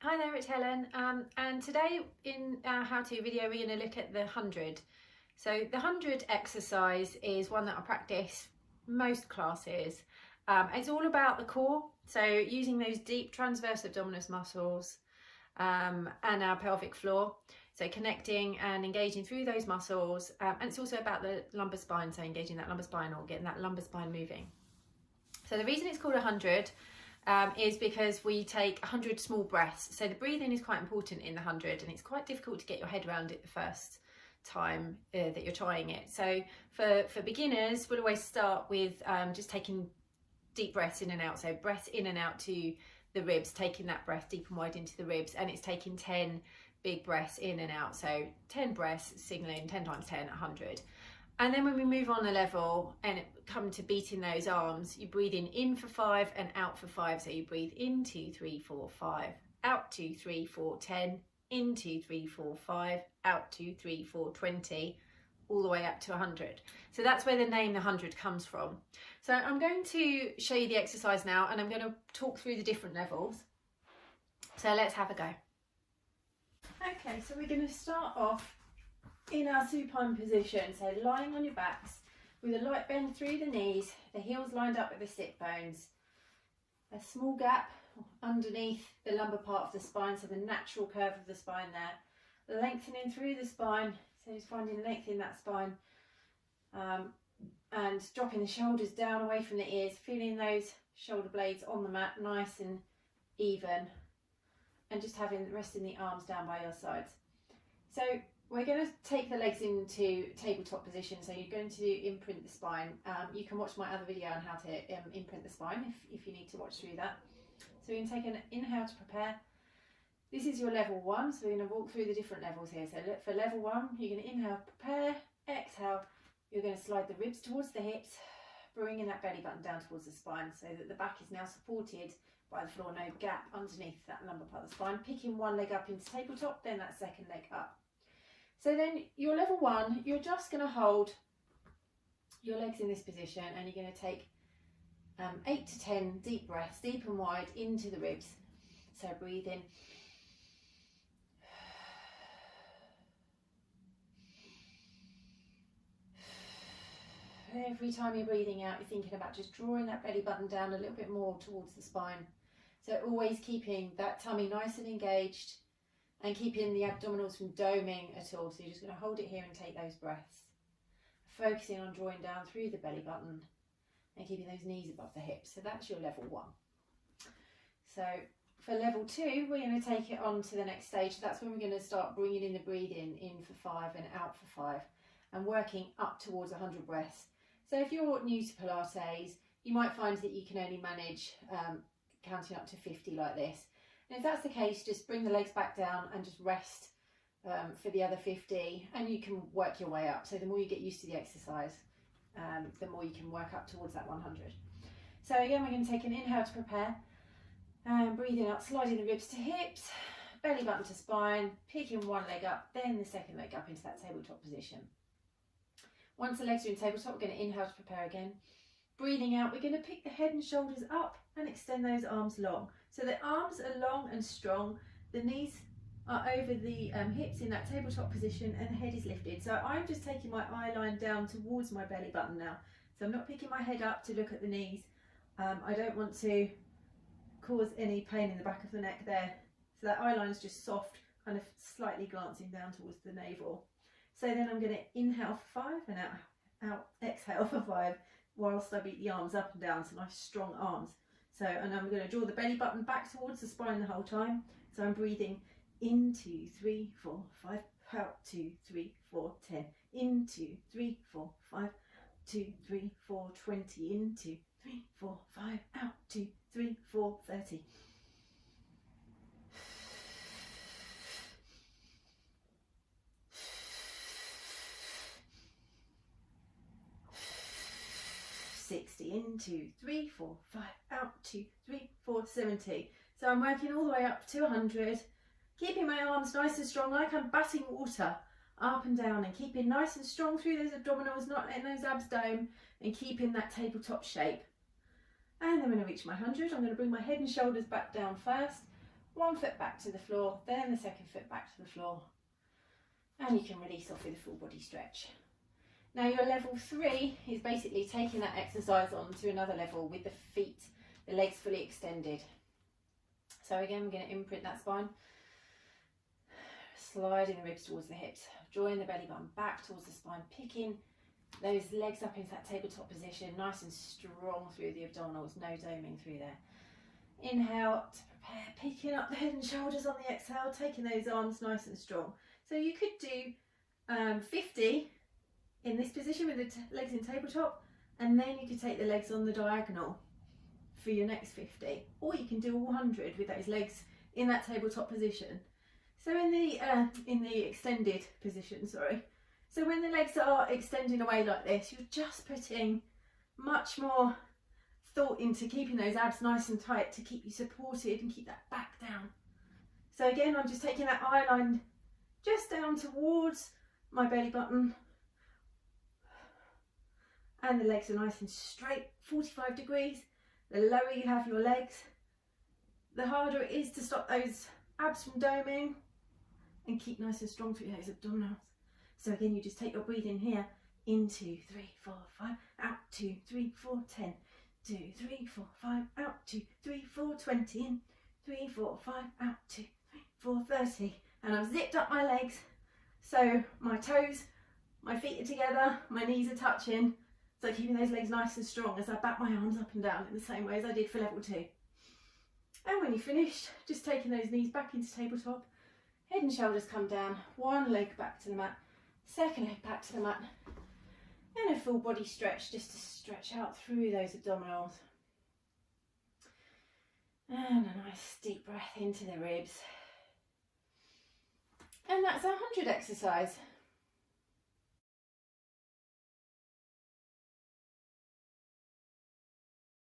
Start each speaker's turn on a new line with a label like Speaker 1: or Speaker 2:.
Speaker 1: Hi there, it's Helen, and today in our how-to video we're going to look at the 100. So the 100 exercise is one that I practice most classes. It's all about the core, so using those deep transverse abdominis muscles and our pelvic floor, so connecting and engaging through those muscles, and it's also about the lumbar spine, so engaging that lumbar spine or getting that lumbar spine moving. So the reason it's called 100 is because we take 100 small breaths. So the breathing is quite important in the 100, and it's quite difficult to get your head around it the first time that you're trying it. So for beginners, we'll always start with just taking deep breaths in and out. So breaths in and out to the ribs, taking that breath deep and wide into the ribs, and it's taking 10 big breaths in and out. So 10 breaths, signaling 10 times 10, 100. And then when we move on a level and come to beating those arms, you breathe in for 5 and out for 5. So you breathe in 2, 3, 4, 5, out 2, 3, 4, 10, in 2, 3, 4, 5, out 2, 3, 4, 20, all the way up to 100. So that's where the name the 100 comes from. So I'm going to show you the exercise now, and I'm going to talk through the different levels. So let's have a go. Okay, so we're going to start off in our supine position, so lying on your backs with a light bend through the knees, the heels lined up with the sit bones, a small gap underneath the lumbar part of the spine, so the natural curve of the spine there, lengthening through the spine, so just finding length in that spine, and dropping the shoulders down away from the ears, feeling those shoulder blades on the mat nice and even, and just resting the arms down by your sides. So we're going to take the legs into tabletop position, so you're going to imprint the spine. You can watch my other video on how to imprint the spine if you need to watch through that. So we're going to take an inhale to prepare. This is your level 1, so we're going to walk through the different levels here. So for level 1, you're going to inhale, prepare, exhale. You're going to slide the ribs towards the hips, bringing that belly button down towards the spine so that the back is now supported by the floor, no gap underneath that lumbar part of the spine. Picking one leg up into tabletop, then that second leg up. So then your level 1, you're just going to hold your legs in this position, and you're going to take 8 to 10 deep breaths, deep and wide into the ribs. So breathe in. Every time you're breathing out, you're thinking about just drawing that belly button down a little bit more towards the spine. So always keeping that tummy nice and engaged, and keeping the abdominals from doming at all. So you're just going to hold it here and take those breaths. Focusing on drawing down through the belly button and keeping those knees above the hips. So that's your level 1. So for level 2, we're going to take it on to the next stage. That's when we're going to start bringing in the breathing in for 5 and out for 5, and working up towards 100 breaths. So if you're new to Pilates, you might find that you can only manage counting up to 50 like this. And if that's the case, just bring the legs back down and just rest for the other 50, and you can work your way up. So the more you get used to the exercise, the more you can work up towards that 100. So again, we're going to take an inhale to prepare, and breathing out, sliding the ribs to hips, belly button to spine, picking one leg up, then the second leg up into that tabletop position. Once the legs are in tabletop, we're going to inhale to prepare again. Breathing out, we're going to pick the head and shoulders up and extend those arms long. So the arms are long and strong, the knees are over the hips in that tabletop position, and the head is lifted. So I'm just taking my eye line down towards my belly button now. So I'm not picking my head up to look at the knees. I don't want to cause any pain in the back of the neck there. So that eye line is just soft, kind of slightly glancing down towards the navel. So then I'm going to inhale for 5 and out, exhale for 5, whilst I beat the arms up and down, so nice strong arms. So, and I'm going to draw the belly button back towards the spine the whole time. So I'm breathing in 2, 3, 4, 5, out 2, 3, 4, 10, in 2, 3, 4, 5, 2, 3, 4, 20, in 2, 3, 4, 5, out 2, 3, 4, 30. In 2, 3, 4, 5, out 2, 3, 4, 70. So I'm working all the way up to 100, keeping my arms nice and strong, like I'm batting water up and down, and keeping nice and strong through those abdominals, not letting those abs dome, and keeping that tabletop shape. And then when I reach my 100, I'm going to bring my head and shoulders back down first, one foot back to the floor, then the second foot back to the floor, and you can release off with a full body stretch. Now your level 3 is basically taking that exercise on to another level with the feet, the legs fully extended. So again, we're going to imprint that spine, sliding the ribs towards the hips, drawing the belly button back towards the spine, picking those legs up into that tabletop position, nice and strong through the abdominals, no doming through there. Inhale to prepare, picking up the head and shoulders on the exhale, taking those arms nice and strong. So you could do 50 in this position with the legs in tabletop, and then you could take the legs on the diagonal for your next 50, or you can do 100 with those legs in that tabletop position. So in the extended position, sorry. So when the legs are extending away like this, you're just putting much more thought into keeping those abs nice and tight to keep you supported and keep that back down. So again, I'm just taking that eye line just down towards my belly button, and the legs are nice and straight, 45 degrees. The lower you have your legs, the harder it is to stop those abs from doming and keep nice and strong through those abdominals. So again, you just take your breath in here, in 2, 3, 4, 5, out 2, 3, 4, 10, 2, 3, 4, 5, out 2, 3, 4, 20, in 3, 4, 5, out 2, 3, 4, 30. And I've zipped up my legs, so my toes, my feet are together, my knees are touching. So keeping those legs nice and strong as I back my arms up and down in the same way as I did for level 2. And when you're finished, just taking those knees back into tabletop, head and shoulders come down, one leg back to the mat, second leg back to the mat, and a full body stretch just to stretch out through those abdominals. And a nice deep breath into the ribs. And that's our 100 exercise.